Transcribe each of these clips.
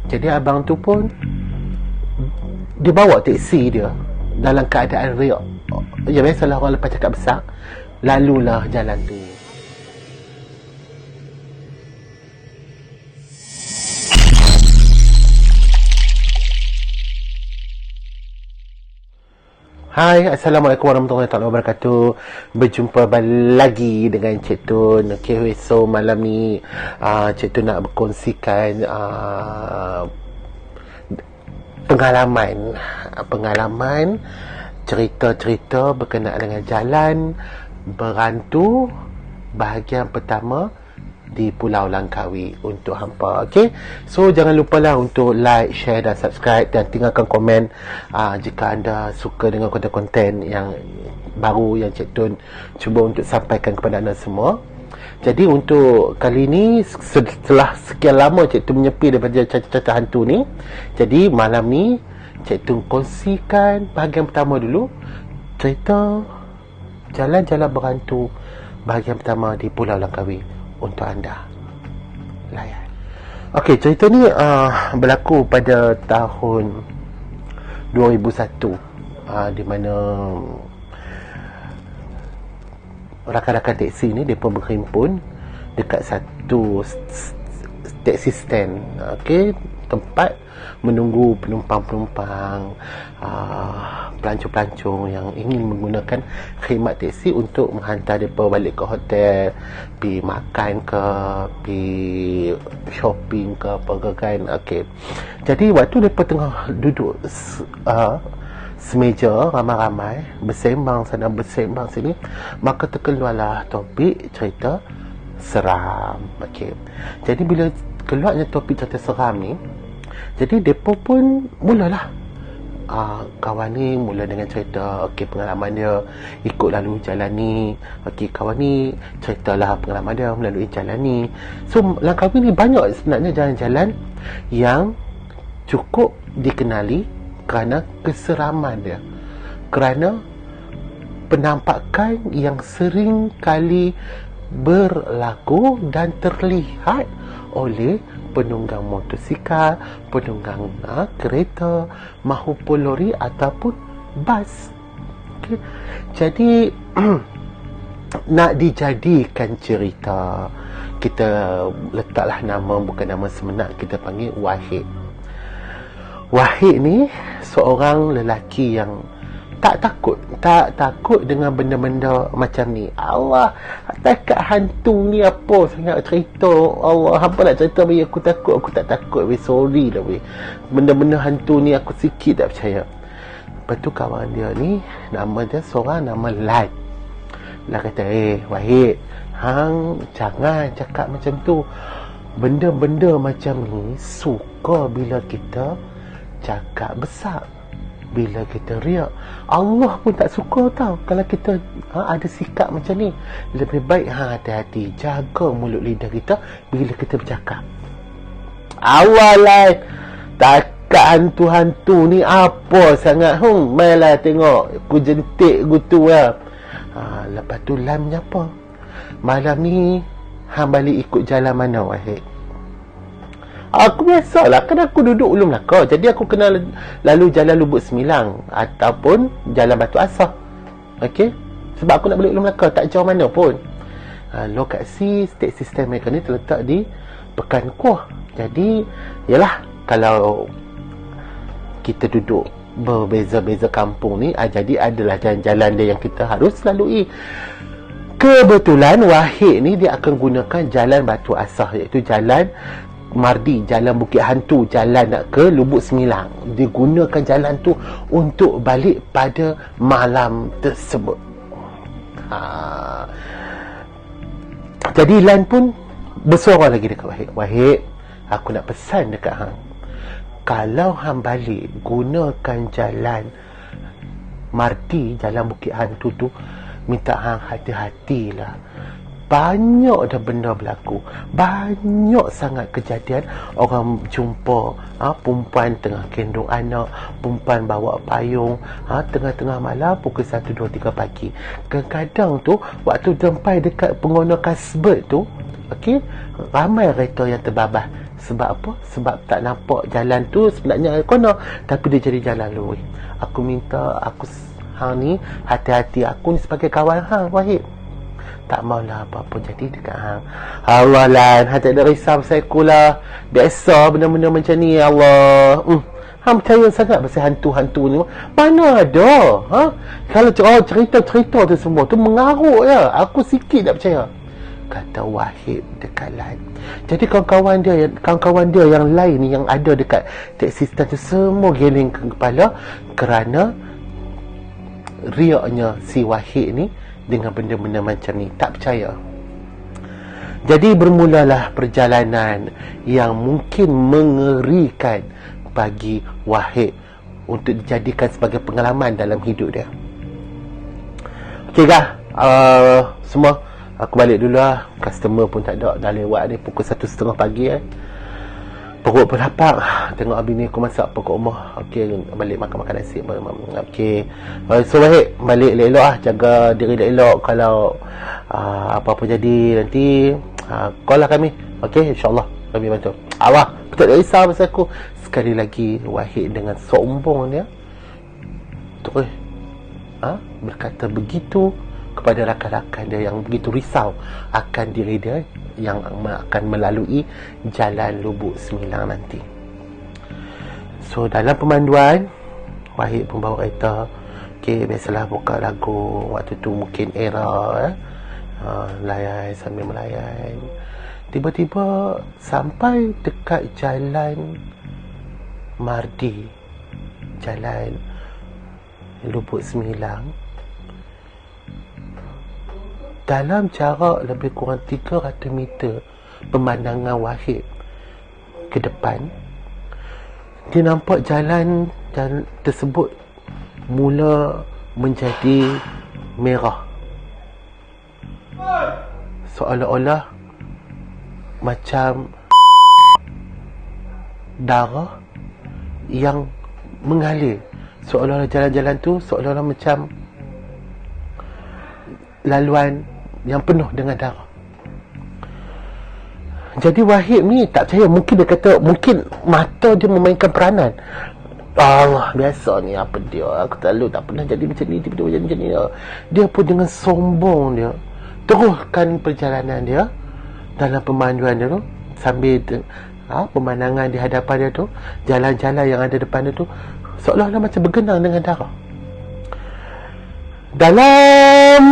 Jadi abang tu pun dia bawa teksi dia dalam keadaan riak. Ya, biasalah orang lepas cakap besar, lalulah jalan tu. Hai, Assalamualaikum warahmatullahi wabarakatuh. Berjumpa lagi dengan Cik Tun. Okay, so malam ni Cik Tun nak berkongsikan pengalaman cerita-cerita berkenaan dengan jalan berantu bahagian pertama di Pulau Langkawi untuk hampa. Okay, so jangan lupalah untuk like, share dan subscribe, dan tinggalkan komen jika anda suka dengan konten-konten yang baru yang Cik Tun cuba untuk sampaikan kepada anda semua. Jadi untuk kali ni, setelah sekian lama Cik Tun menyepi daripada cerita-cerita hantu ni, jadi malam ni Cik Tun kongsikan bahagian pertama dulu, cerita jalan-jalan berhantu bahagian pertama di Pulau Langkawi untuk anda layan. Okey, cerita ni berlaku pada tahun 2001, di mana rakan-rakan teksi ni mereka berhimpun dekat satu taxi stand. Okey, tempat menunggu penumpang-penumpang, pelancong-pelancong yang ingin menggunakan khidmat teksi untuk menghantar mereka balik ke hotel, pergi makan ke, pergi shopping ke, apa ke kan. Okey, jadi waktu mereka tengah duduk semeja ramai-ramai bersembang sana bersembang sini, maka terkeluarlah topik cerita seram. Okey, jadi bila keluarnya topik cerita seram ni, jadi mereka pun mulalah kawan ni mula dengan cerita pengalaman dia ikut lalu jalan ni. Kawan ni ceritalah pengalaman dia melalui jalan ni. So Langkawi ni banyak sebenarnya jalan-jalan yang cukup dikenali kerana keseraman dia, kerana penampakan yang sering kali berlaku dan terlihat oleh penunggang motosikal, penunggang kereta mahupun lori ataupun bas. Okay. Jadi nak dijadikan cerita, kita letaklah nama, bukan nama sebenar, kita panggil Wahid. Wahid ni seorang lelaki yang tak takut dengan benda-benda macam ni. Allah, takat hantu ni apa sangat cerita. Allah, apa nak cerita bagi aku takut? Aku tak takut weh, sorry lah weh. Benda-benda hantu ni aku sikit tak percaya. Lepas tu kawan dia ni, nama dia seorang nama Lai. Lai kata, Wahid, hang jangan cakap macam tu. Benda-benda macam ni suka bila kita cakap besar, bila kita riak. Allah pun tak suka tau kalau kita ada sikap macam ni. Lebih baik hati-hati, jaga mulut lidah kita bila kita bercakap. Awalai takat hantu-hantu ni apa sangat. Mainlah tengok aku jentik gitu lah. Lepas tu Lai menyapa, malam ni hang balik ikut jalan mana Wahid? Aku biasalah, kan aku duduk Ulu Melaka, jadi aku kena lalu jalan Lubuk Semilang ataupun jalan Batu Asah. Okey, sebab aku nak balik Ulu Melaka, tak jauh mana pun. Lokasi state system mereka ni terletak di Pekan Kuah. Jadi yalah, kalau kita duduk berbeza-beza kampung ni, jadi adalah jalan-jalan dia yang kita harus lalui. Kebetulan Wahid ni dia akan gunakan jalan Batu Asah, iaitu jalan Mardi, jalan Bukit Hantu, jalan nak ke Lubuk Semilang. Dia gunakan jalan tu untuk balik pada malam tersebut. Jadi Lan pun bersuara lagi dekat Wahid. Wahid, aku nak pesan dekat hang, kalau hang balik gunakan jalan Mardi, jalan Bukit Hantu tu, minta hang hati-hatilah. Banyak dah benda berlaku, banyak sangat kejadian orang jumpa perempuan tengah gendong anak, perempuan bawa payung tengah-tengah malam pukul 1, 2, 3 pagi. Kadang-kadang tu waktu sampai dekat pengguna kasbet tu, ramai kereta yang terbabas Sebab apa? Sebab tak nampak jalan tu sebenarnya kono, tapi dia jadi jalan lurus. Aku minta hang ni hati-hati, aku ni sebagai kawan hang Wahid. Tak maulah apa-apa jadi dekat hang. Allah lan, hang tak ada risau pasal aku lah. Biasa benda-benda macam ni, ya Allah. Hang percaya sangat pasal hantu-hantu ni. Mana ada? Ha? Kalau cerita-cerita tu semua tu mengarut ya. Aku sikit tak percaya. Kata Wahid dekat live. Jadi kawan-kawan dia yang lain yang ada dekat taxi stand tu semua geleng ke kepala kerana riaknya si Wahid ni dengan benda-benda macam ni. Tak percaya. Jadi bermulalah perjalanan yang mungkin mengerikan bagi Wahid untuk dijadikan sebagai pengalaman dalam hidup dia. Okey kah? Semua aku balik dulu lah. Customer pun tak ada. Dah lewat ni pukul 1:30 pagi Perut pun lapar. Tengok abang ni aku masak apa kat rumah. Okey, balik makan nasi. Okey. So Wahid, balik elok-elok lah. Jaga diri elok. Kalau apa-apa jadi nanti call lah kami. Okey, insyaAllah kami bantu. Allah, tak ada risau pasal aku. Sekali lagi Wahid dengan sombong dia terus berkata begitu kepada rakan-rakan dia yang begitu risau akan diri dia yang akan melalui jalan Lubuk Sembilang nanti. So dalam pemanduan Wahid pun bawa kereta. Okay, biasalah buka lagu. Waktu tu mungkin era layan sambil melayan. Tiba-tiba sampai dekat jalan Mardi, jalan Lubuk Sembilang. Dalam jarak lebih kurang 300 meter pemandangan Wahid ke depan, dia nampak jalan tersebut mula menjadi merah, seolah-olah macam darah yang mengalir. Seolah-olah jalan-jalan tu seolah-olah macam laluan yang penuh dengan darah. Jadi Wahid ni tak percaya. Mungkin dia kata, mungkin mata dia memainkan peranan. Allah, biasa ni apa dia, aku tak pernah jadi macam ni, tiba-tiba jadi macam ni. Dia pun dengan sombong dia teruskan perjalanan dia dalam pemanduan dia tu, sambil pemandangan di hadapan dia tu, jalan-jalan yang ada depan dia tu seolah-olah macam bergenang dengan darah. Dalam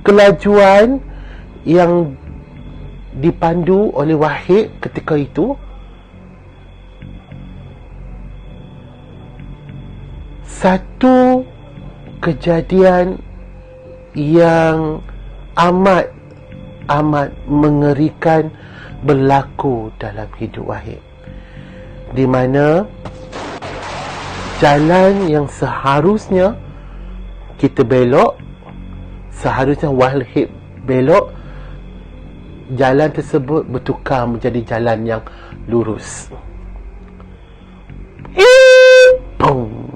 kelajuan yang dipandu oleh Wahid ketika itu, satu kejadian yang amat mengerikan berlaku dalam hidup Wahid, di mana jalan yang seharusnya kita belok, seharusnya Wahid belok, jalan tersebut bertukar menjadi jalan yang lurus. Boom.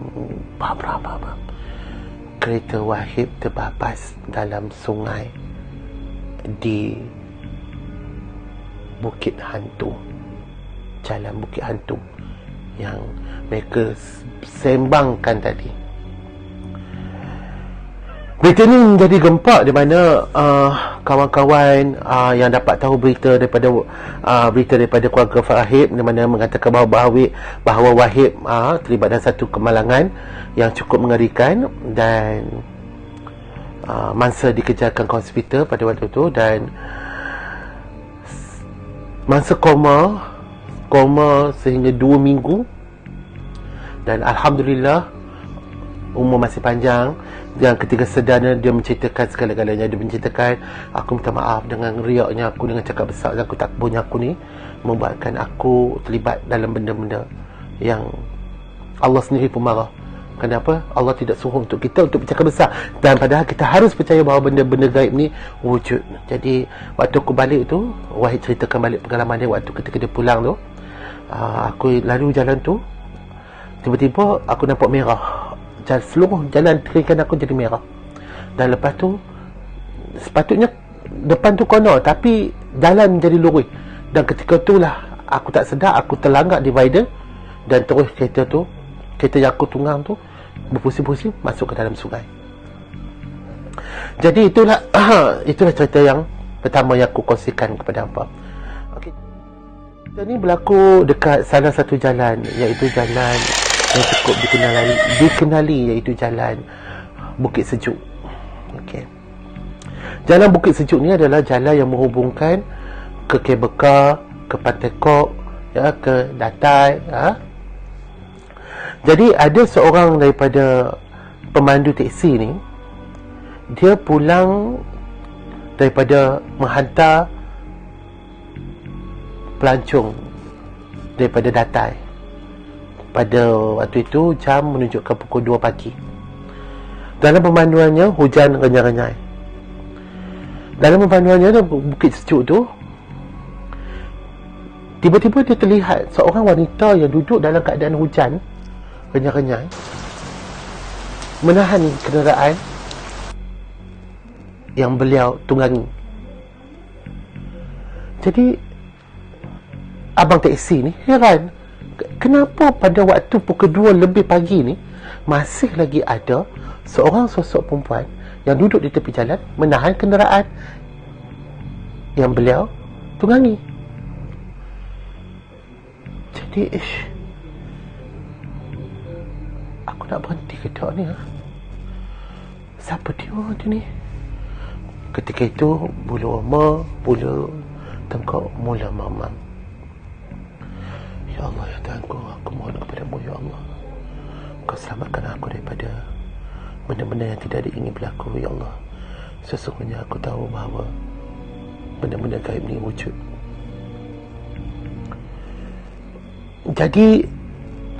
Kereta Wahid terbabas dalam sungai di Bukit Hantu, jalan Bukit Hantu yang mereka sembangkan tadi. Berita ni menjadi gempak di mana kawan-kawan yang dapat tahu berita daripada keluarga Wahid, di mana mengatakan bahawa Wahid terlibat dalam satu kemalangan yang cukup mengerikan dan mangsa dikejarkan ke hospital pada waktu itu, dan mangsa koma sehingga 2 minggu, dan Alhamdulillah umur masih panjang. Dan ketika sedarnya dia menceritakan segala-galanya. Dia menceritakan, aku minta maaf dengan riaknya aku, dengan cakap besar dan aku takburnya aku ni membuatkan aku terlibat dalam benda-benda yang Allah sendiri pun marah. Kenapa? Allah tidak suruh untuk kita untuk bercakap besar, dan padahal kita harus percaya bahawa benda-benda gaib ni wujud. Jadi waktu aku balik tu, Wahid ceritakan balik pengalaman dia waktu ketika dia pulang tu. Aku lalu jalan tu, tiba-tiba aku nampak merah. Seluruh jalan kiri aku jadi merah. Dan lepas tu sepatutnya depan tu kono, tapi jalan menjadi lurus. Dan ketika itulah aku tak sedar, aku terlanggar divider dan terus kereta yang aku tunggang tu berpusing-pusing masuk ke dalam sungai. Jadi itulah cerita yang pertama yang aku kongsikan kepada hangpa. Okey. Dan ini berlaku dekat salah satu jalan, iaitu jalan yang cukup dikenali iaitu jalan Bukit Sejuk. Okey. Jalan Bukit Sejuk ni adalah jalan yang menghubungkan ke Cable Car, ke Pantai Kok, ya, ke Datai, ya. Jadi ada seorang daripada pemandu teksi ni, dia pulang daripada menghantar pelancong daripada Datai. Pada waktu itu jam menunjukkan pukul 2 pagi. Dalam pemanduannya hujan renyai-renyai. Dalam pemanduannya Bukit Sejuk tu, tiba-tiba dia terlihat seorang wanita yang duduk dalam keadaan hujan renyai-renyai, menahan kenderaan yang beliau tunggangi. Jadi abang teksi ni heran, kenapa pada waktu pukul 2 lebih pagi ni masih lagi ada seorang sosok perempuan yang duduk di tepi jalan menahan kenderaan yang beliau tunggangi. Jadi aku nak berhenti ke tak ni, siapa dia ni? Ketika itu bulu tengkok mula mamam. Ya Allah, ya Tuhanku, aku mohon kepadamu, ya Allah, Kau selamatkan aku daripada benda-benda yang tidak diingin berlaku, ya Allah. Sesungguhnya aku tahu bahawa benda-benda gaib ni wujud. Jadi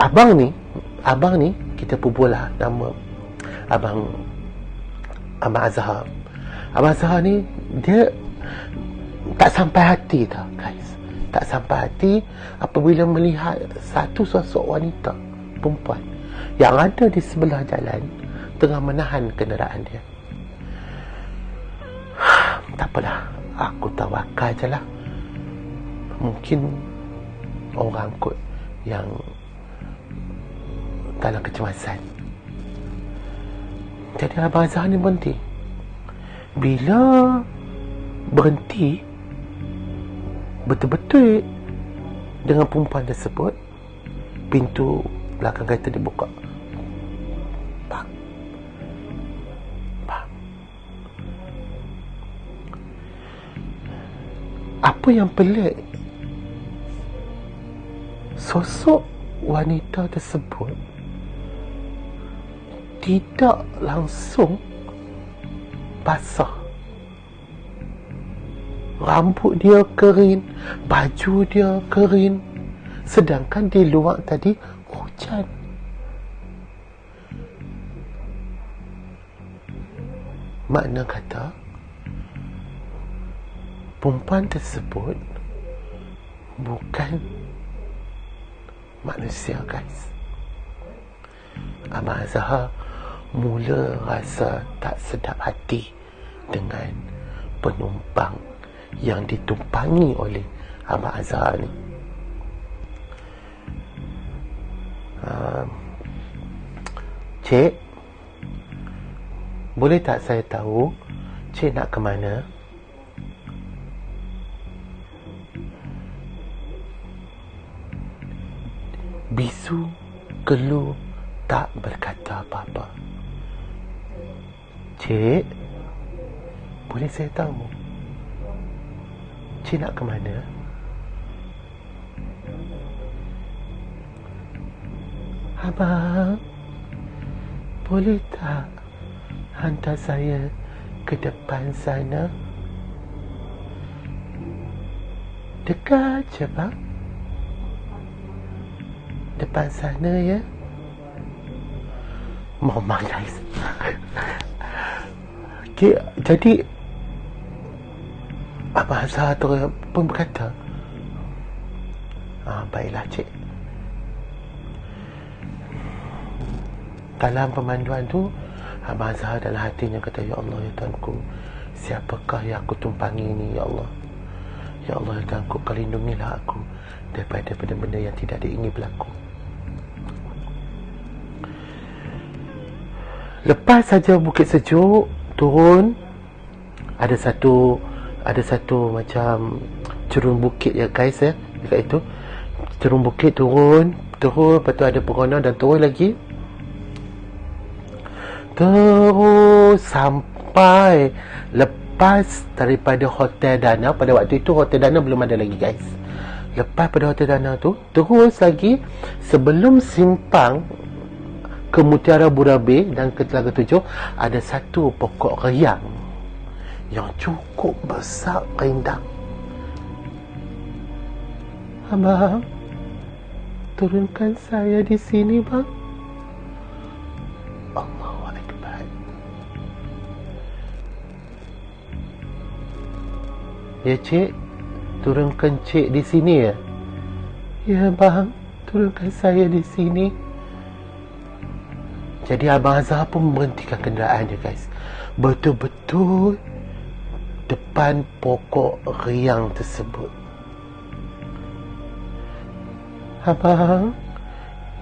abang ni kita pubuhlah nama Abang Azhar. Abang Azhar ni dia tak sampai hati tau guys, tak sampai hati apabila melihat satu sosok wanita perempuan yang ada di sebelah jalan tengah menahan kenderaan dia. Tak apalah, aku tawakal je lah, mungkin orang kot yang dalam kecemasan. Jadi Abang Azhar ni berhenti. Bila berhenti betul-betul dengan perempuan tersebut, pintu belakang kereta dibuka. Bang. Apa yang pelik, sosok wanita tersebut tidak langsung basah. Rambut dia kering, baju dia kering, sedangkan di luar tadi hujan. Makna kata perempuan tersebut bukan manusia guys. Abang Azhar mula rasa tak sedap hati dengan penumpang yang ditumpangi oleh Abang Azhar ni. Cik, boleh tak saya tahu Cik nak ke mana? Bisu Kelu tak berkata apa-apa. Cik, boleh saya tahu Cik nak ke mana? Abang, boleh tak hantar saya ke depan sana? Dekat je bang, depan sana ya. Mama guys. Okay, jadi Abang Azhar tu pun berkata, baiklah cik. Dalam pemanduan tu, Abang Azhar dalam hatinya kata, ya Allah, ya Tuhanku, siapakah yang aku tumpangi ni, ya Allah? Ya Allah, ya Tuhanku, kau lindungilah aku daripada benda-benda yang tidak diingini berlaku. Lepas saja Bukit Sejuk turun, ada satu macam cerun bukit ya guys ya, dekat itu cerun bukit turun, lepas tu ada perona dan turun lagi, terus sampai lepas daripada Hotel Dana. Pada waktu itu Hotel Dana belum ada lagi guys. Lepas pada Hotel Dana tu, terus lagi sebelum simpang ke Mutiara Burabe dan ke Telaga Tujuh, ada satu pokok riang yang cukup besar rindang. Abang, turunkan saya di sini bang. Allahu Akbar. Ya cik, turunkan cik di sini ya? Ya bang, turunkan saya di sini. Jadi Abang Azhar pun memberhentikan kenderaan dia guys, betul-betul depan pokok riang tersebut. Abang,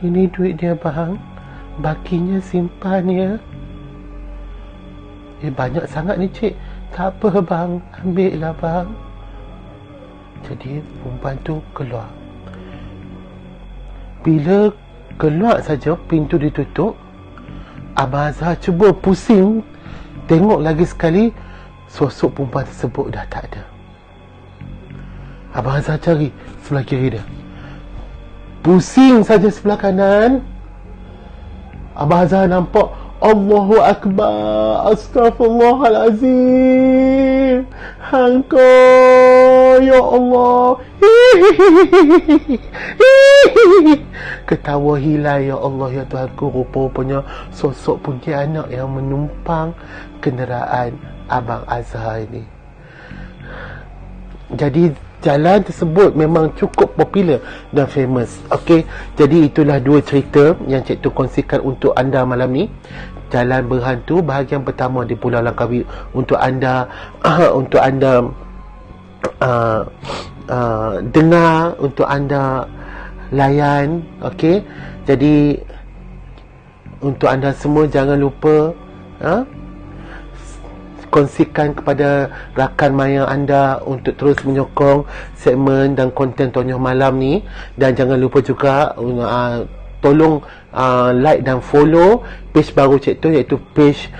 ini duit dia bang, bakinya simpan ya. Banyak sangat ni cik. Tak apa bang, ambil lah bang. Jadi perempuan tu keluar. Bila keluar saja, pintu ditutup, Abang Azhar cuba pusing, tengok lagi sekali, sosok perempuan tersebut dah tak ada. Abang Azhar cari sebelah kiri dia, pusing saja sebelah kanan. Abang Azhar nampak Allahu Akbar, Astaghfirullahalazim, Hangko, ya Allah. Ketawa hilang, ya Allah, ya Tuhanku. Rupa-rupanya sosok Pontianak yang menumpang kenderaan Abang Azhar ini. Jadi jalan tersebut memang cukup popular dan famous. Okey, jadi itulah dua cerita yang Cik Tu kongsikan untuk anda malam ni. Jalan Berhantu bahagian pertama di Pulau Langkawi untuk anda dengar, untuk anda layan. Okey, jadi untuk anda semua jangan lupa kongsikan kepada rakan maya anda untuk terus menyokong segmen dan konten Tonyoh Malam ni. Dan jangan lupa juga tolong like dan follow page baru Cik Tun, iaitu page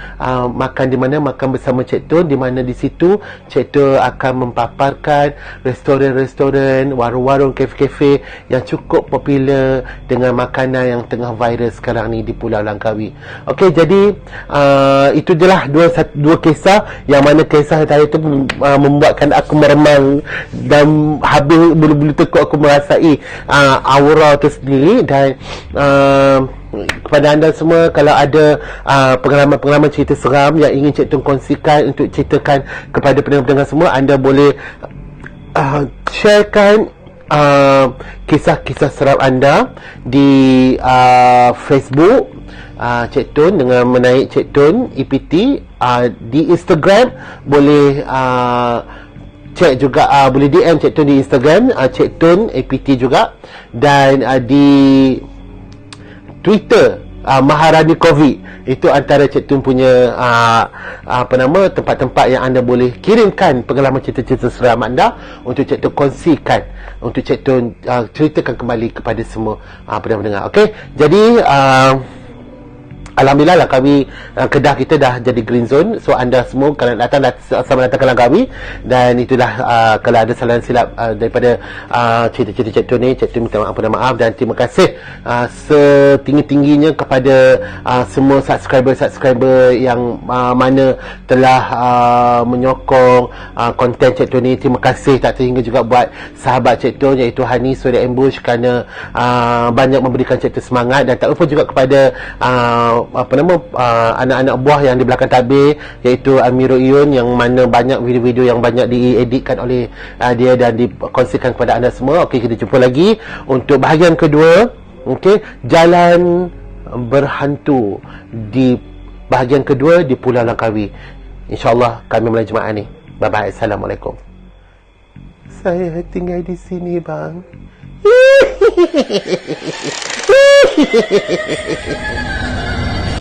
Makan di Mana, Makan Bersama Cik Tun, di mana di situ Cik Tun akan mempaparkan restoran-restoran, warung-warung, kafe-kafe yang cukup popular dengan makanan yang tengah viral sekarang ni di Pulau Langkawi. Okey, jadi itu jelah dua kisah, yang mana kisah tadi tu membuatkan aku meremang dan habis bulu-bulu tekuk aku merasai aura tu sendiri. Dan kepada anda semua, kalau ada pengalaman-pengalaman cerita seram yang ingin Cik Tun kongsikan untuk ceritakan kepada pendengar-pendengar semua, anda boleh sharekan kisah-kisah seram anda di Facebook Cik Tun dengan menaik Cik Tun EPT. Di Instagram boleh cek juga, boleh DM Cik Tun di Instagram Cik Tun APT juga. Dan di Twitter Maharani Covid. Itu antara Cik Tun punya tempat-tempat yang anda boleh kirimkan pengalaman cerita-cerita seram anda untuk Cik Tun kongsikan, untuk Cik Tun ceritakan kembali kepada semua pendengar-pendengar. Okey, jadi alhamdulillah lah kami, Kedah kita dah jadi green zone. So anda semua kalau datang, selamat datang ke Langkawi. Dan itulah kalau ada salah silap daripada cerita-cerita Cik Tun ni, Cik Tun minta maaf. Dan terima kasih setinggi-tingginya kepada semua subscriber yang mana telah menyokong konten Cik Tun ni. Terima kasih tak terhingga juga buat sahabat Cik Tun, iaitu Hani Surya Ambush, kerana banyak memberikan Cik Tun semangat. Dan tak lupa juga kepada anak-anak buah yang di belakang tabir, iaitu Amirul Iyun, yang mana banyak video-video yang banyak dieditkan oleh dia dan dikongsikan kepada anda semua. Okey, kita jumpa lagi untuk bahagian kedua. Okey, Jalan Berhantu di bahagian kedua di Pulau Langkawi. InsyaAllah kami mulai Jumaat ni. Bye bye. Assalamualaikum. saya tinggal di sini, bang.